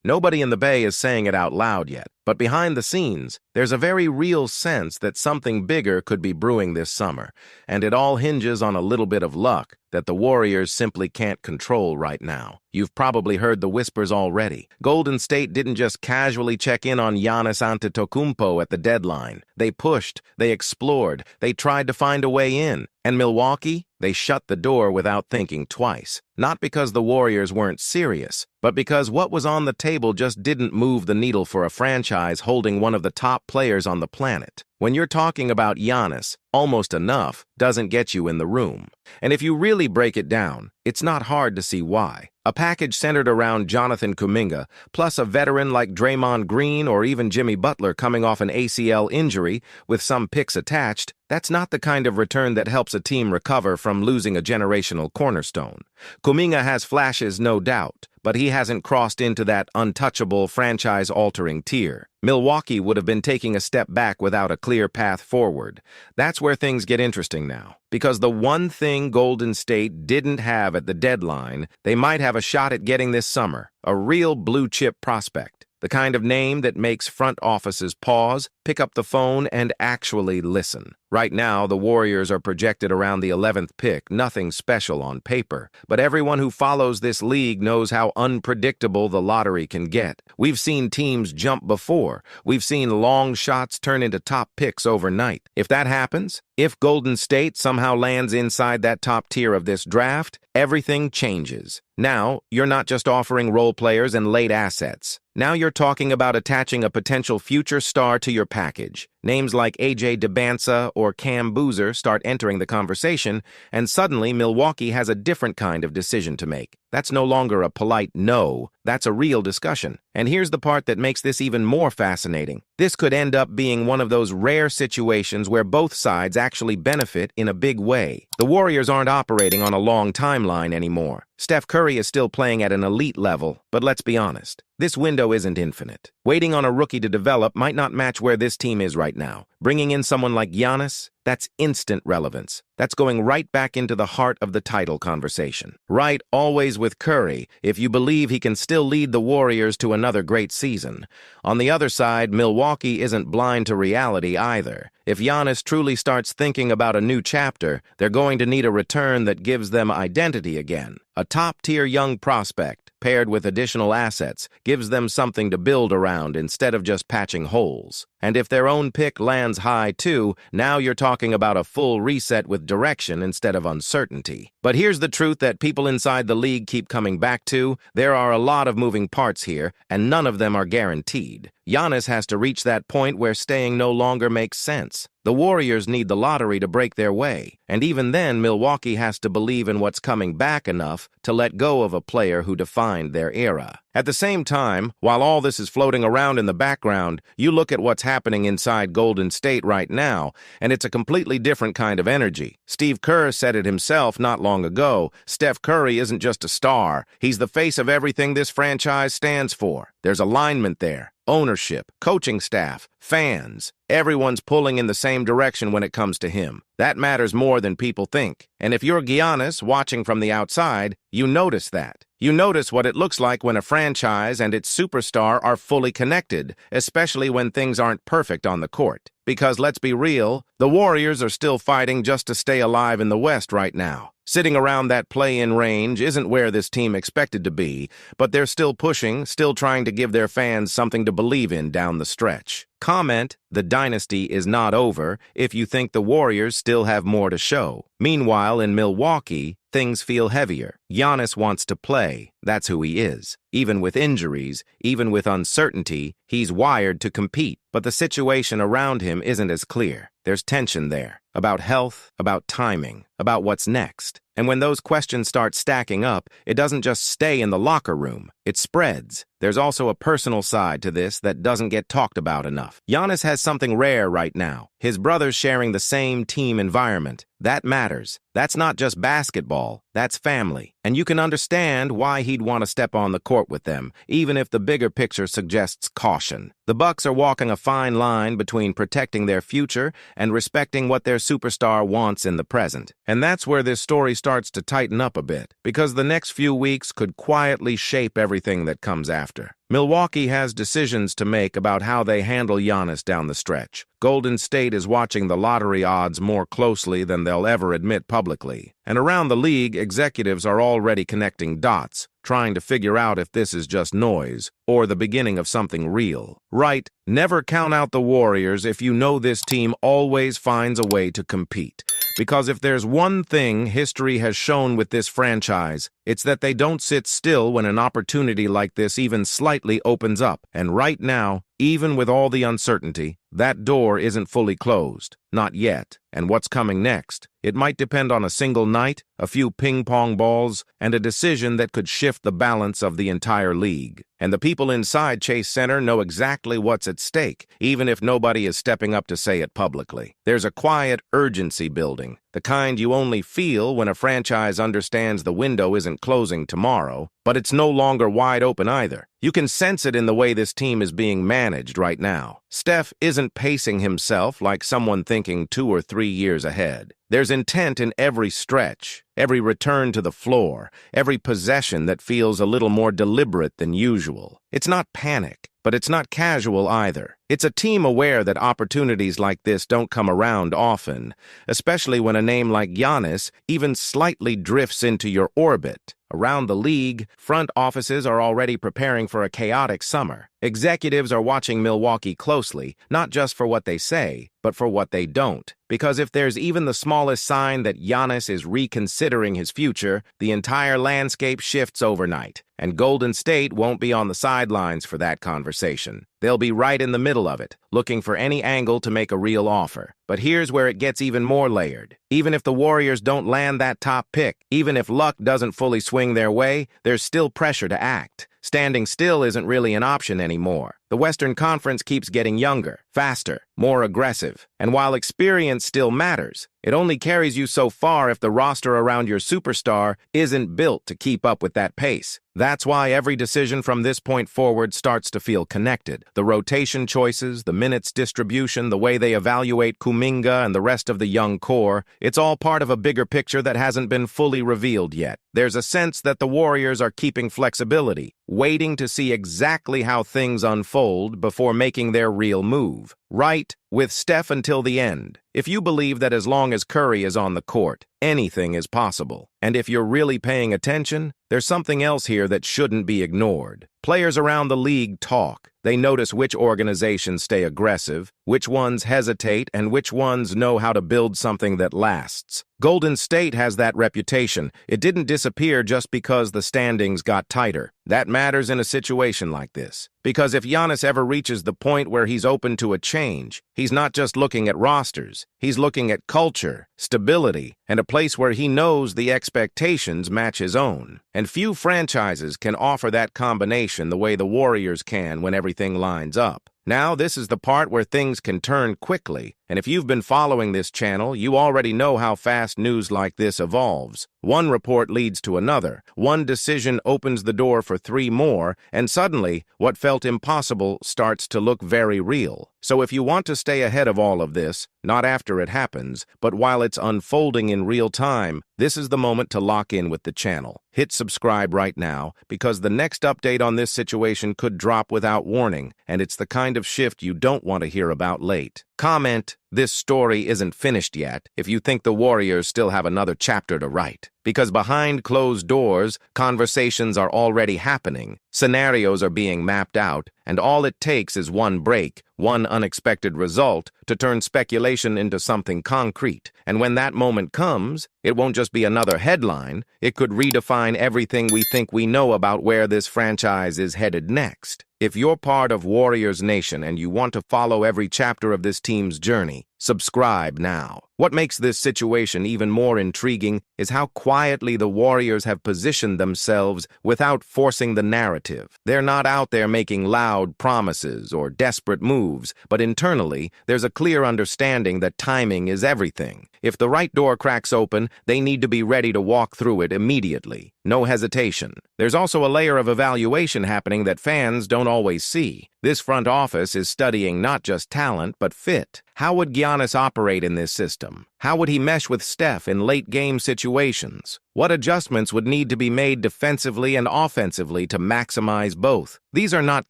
Nobody in the Bay is saying it out loud yet, but behind the scenes, there's a very real sense that something bigger could be brewing this summer, and it all hinges on a little bit of luck that the Warriors simply can't control right now. You've probably heard the whispers already. Golden State didn't just casually check in on Giannis Antetokounmpo at the deadline. They pushed, they explored, they tried to find a way in. And Milwaukee? They shut the door without thinking twice. Not because the Warriors weren't serious, but because what was on the table just didn't move the needle for a franchise holding one of the top players on the planet. When you're talking about Giannis, almost enough doesn't get you in the room. And if you really break it down, it's not hard to see why. A package centered around Jonathan Kuminga, plus a veteran like Draymond Green or even Jimmy Butler coming off an ACL injury with some picks attached, that's not the kind of return that helps a team recover from losing a generational cornerstone. Kuminga has flashes, no doubt, but he hasn't crossed into that untouchable, franchise-altering tier. Milwaukee would have been taking a step back without a clear path forward. That's where things get interesting now, because the one thing Golden State didn't have at the deadline, they might have a shot at getting this summer, a real blue-chip prospect. The kind of name that makes front offices pause, pick up the phone, and actually listen. Right now, the Warriors are projected around the 11th pick, nothing special on paper. But everyone who follows this league knows how unpredictable the lottery can get. We've seen teams jump before. We've seen long shots turn into top picks overnight. If that happens, if Golden State somehow lands inside that top tier of this draft, everything changes. Now, you're not just offering role players and late assets. Now you're talking about attaching a potential future star to your package. Names like A.J. DeBanza or Cam Boozer start entering the conversation, and suddenly Milwaukee has a different kind of decision to make. That's no longer a polite no, that's a real discussion. And here's the part that makes this even more fascinating. This could end up being one of those rare situations where both sides actually benefit in a big way. The Warriors aren't operating on a long timeline anymore. Steph Curry is still playing at an elite level, but let's be honest, this window isn't infinite. Waiting on a rookie to develop might not match where this team is right now. Bringing in someone like Giannis, that's instant relevance. That's going right back into the heart of the title conversation. Right, always with Curry, if you believe he can still lead the Warriors to another great season. On the other side, Milwaukee isn't blind to reality either. If Giannis truly starts thinking about a new chapter, they're going to need a return that gives them identity again. A top-tier young prospect, paired with additional assets, gives them something to build around instead of just patching holes. And if their own pick lands high too, now you're talking about a full reset with direction instead of uncertainty. But here's the truth that people inside the league keep coming back to. There are a lot of moving parts here, and none of them are guaranteed. Giannis has to reach that point where staying no longer makes sense. The Warriors need the lottery to break their way, and even then Milwaukee has to believe in what's coming back enough to let go of a player who defined their era. At the same time, while all this is floating around in the background, you look at what's happening inside Golden State right now, and it's a completely different kind of energy. Steve Kerr said it himself not long ago. Steph Curry isn't just a star. He's the face of everything this franchise stands for. There's alignment there. Ownership, coaching staff, fans. Everyone's pulling in the same direction when it comes to him. That matters more than people think. And if you're Giannis watching from the outside, you notice that. You notice what it looks like when a franchise and its superstar are fully connected, especially when things aren't perfect on the court. Because let's be real, the Warriors are still fighting just to stay alive in the West right now. Sitting around that play-in range isn't where this team expected to be, but they're still pushing, still trying to give their fans something to believe in down the stretch. Comment, the dynasty is not over, if you think the Warriors still have more to show. Meanwhile, in Milwaukee, things feel heavier. Giannis wants to play. That's who he is. Even with injuries, even with uncertainty, he's wired to compete. But the situation around him isn't as clear. There's tension there. About health, about timing, about what's next. And when those questions start stacking up, it doesn't just stay in the locker room. It spreads. There's also a personal side to this that doesn't get talked about enough. Giannis has something rare right now. His brothers sharing the same team environment. That matters. That's not just basketball. That's family. And you can understand why he'd want to step on the court with them, even if the bigger picture suggests caution. The Bucks are walking a fine line between protecting their future and respecting what their superstar wants in the present. And that's where this story starts to tighten up a bit, because the next few weeks could quietly shape everything that comes after. Milwaukee has decisions to make about how they handle Giannis down the stretch. Golden State is watching the lottery odds more closely than they'll ever admit publicly. And around the league, executives are already connecting dots, trying to figure out if this is just noise or the beginning of something real. Right, never count out the Warriors if you know this team always finds a way to compete. Because if there's one thing history has shown with this franchise, it's that they don't sit still when an opportunity like this even slightly opens up. And right now, even with all the uncertainty, that door isn't fully closed. Not yet. And what's coming next? It might depend on a single night, a few ping-pong balls, and a decision that could shift the balance of the entire league. And the people inside Chase Center know exactly what's at stake, even if nobody is stepping up to say it publicly. There's a quiet urgency building, the kind you only feel when a franchise understands the window isn't closing tomorrow, but it's no longer wide open either. You can sense it in the way this team is being managed right now. Steph isn't pacing himself like someone thinking 2 or 3 years ahead. There's intent in every stretch, every return to the floor, every possession that feels a little more deliberate than usual. It's not panic, but it's not casual either. It's a team aware that opportunities like this don't come around often, especially when a name like Giannis even slightly drifts into your orbit. Around the league, front offices are already preparing for a chaotic summer. Executives are watching Milwaukee closely, not just for what they say, but for what they don't. Because if there's even the smallest sign that Giannis is reconsidering his future, the entire landscape shifts overnight. And Golden State won't be on the sidelines for that conversation. They'll be right in the middle of it, looking for any angle to make a real offer. But here's where it gets even more layered. Even if the Warriors don't land that top pick, even if luck doesn't fully swing their way, there's still pressure to act. Standing still isn't really an option anymore. The Western Conference keeps getting younger, faster, more aggressive. And while experience still matters, it only carries you so far if the roster around your superstar isn't built to keep up with that pace. That's why every decision from this point forward starts to feel connected. The rotation choices, the minutes distribution, the way they evaluate Kuminga and the rest of the young core, it's all part of a bigger picture that hasn't been fully revealed yet. There's a sense that the Warriors are keeping flexibility, waiting to see exactly how things unfold before making their real move. Right, with Steph until the end. If you believe that as long as Curry is on the court, anything is possible. And if you're really paying attention, there's something else here that shouldn't be ignored. Players around the league talk. They notice which organizations stay aggressive, which ones hesitate, and which ones know how to build something that lasts. Golden State has that reputation. It didn't disappear just because the standings got tighter. That matters in a situation like this. Because if Giannis ever reaches the point where he's open to a change, he's not just looking at rosters. He's looking at culture, stability, and a place where he knows the expectations match his own. And few franchises can offer that combination the way the Warriors can when everything lines up. Now, this is the part where things can turn quickly, and if you've been following this channel, you already know how fast news like this evolves. One report leads to another, one decision opens the door for 3 more, and suddenly, what felt impossible starts to look very real. So if you want to stay ahead of all of this, not after it happens, but while it's unfolding in real time, this is the moment to lock in with the channel. Hit subscribe right now, because the next update on this situation could drop without warning, and it's the kind of shift you don't want to hear about late. Comment, "This story isn't finished yet," if you think the Warriors still have another chapter to write. Because behind closed doors, conversations are already happening, scenarios are being mapped out, and all it takes is one break, one unexpected result, to turn speculation into something concrete. And when that moment comes, it won't just be another headline, it could redefine everything we think we know about where this franchise is headed next. If you're part of Warriors Nation and you want to follow every chapter of this team's journey, subscribe now. What makes this situation even more intriguing is how quietly the Warriors have positioned themselves without forcing the narrative. They're not out there making loud promises or desperate moves, but internally, there's a clear understanding that timing is everything. If the right door cracks open, they need to be ready to walk through it immediately. No hesitation. There's also a layer of evaluation happening that fans don't always see. This front office is studying not just talent, but fit. How would Giannis operate in this system? How would he mesh with Steph in late-game situations? What adjustments would need to be made defensively and offensively to maximize both? These are not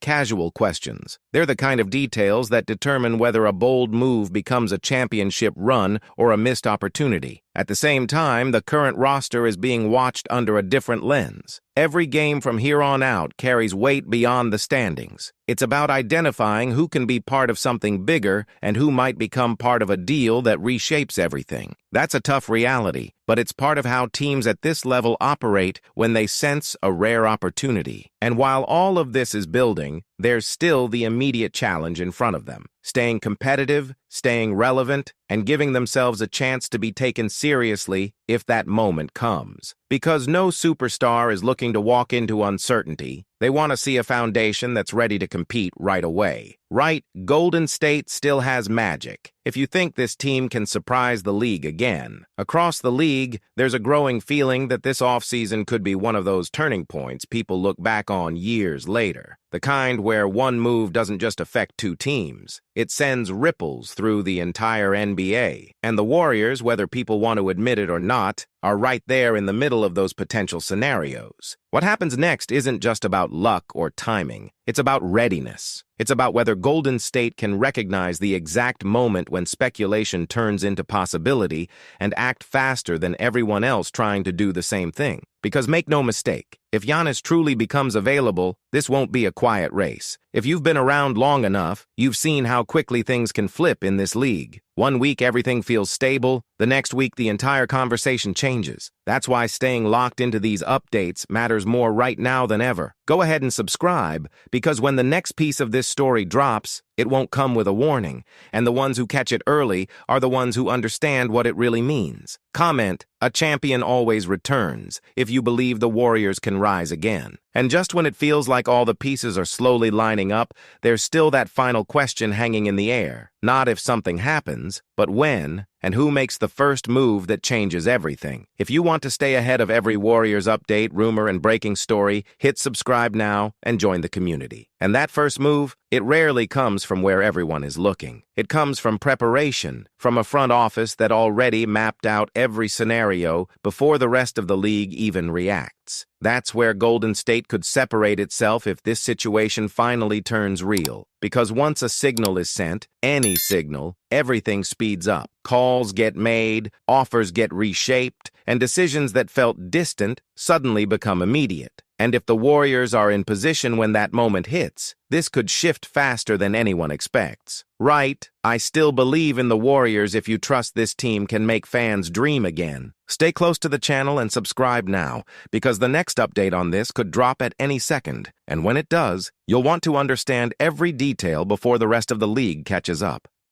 casual questions. They're the kind of details that determine whether a bold move becomes a championship run or a missed opportunity. At the same time, the current roster is being watched under a different lens. Every game from here on out carries weight beyond the standings. It's about identifying who can be part of something bigger and who might become part of a deal that reshapes everything. That's a tough reality, but it's part of how teams at this level operate when they sense a rare opportunity. And while all of this is building, there's still the immediate challenge in front of them: staying competitive, staying relevant, and giving themselves a chance to be taken seriously if that moment comes. Because no superstar is looking to walk into uncertainty, they want to see a foundation that's ready to compete right away. Right, Golden State still has magic. If you think this team can surprise the league again. Across the league, there's a growing feeling that this offseason could be one of those turning points people look back on years later. The kind where one move doesn't just affect two teams. It sends ripples through the entire NBA. And the Warriors, whether people want to admit it or not, are right there in the middle of those potential scenarios. What happens next isn't just about luck or timing. It's about readiness. It's about whether Golden State can recognize the exact moment when speculation turns into possibility and act faster than everyone else trying to do the same thing. Because make no mistake, if Giannis truly becomes available, this won't be a quiet race. If you've been around long enough, you've seen how quickly things can flip in this league. One week everything feels stable, the next week the entire conversation changes. That's why staying locked into these updates matters more right now than ever. Go ahead and subscribe, because when the next piece of this story drops, it won't come with a warning, and the ones who catch it early are the ones who understand what it really means. Comment, "A champion always returns," if you believe the Warriors can rise again. And just when it feels like all the pieces are slowly lining up, there's still that final question hanging in the air. Not if something happens, but when, and who makes the first move that changes everything. If you want to stay ahead of every Warriors update, rumor, and breaking story, hit subscribe now and join the community. And that first move, it rarely comes from where everyone is looking. It comes from preparation, from a front office that already mapped out every scenario before the rest of the league even reacts. That's where Golden State could separate itself if this situation finally turns real. Because once a signal is sent, any signal, everything speeds up. Calls get made, offers get reshaped, and decisions that felt distant suddenly become immediate. And if the Warriors are in position when that moment hits, this could shift faster than anyone expects. Right, I still believe in the Warriors if you trust this team can make fans dream again. Stay close to the channel and subscribe now, because the next update on this could drop at any second. And when it does, you'll want to understand every detail before the rest of the league catches up.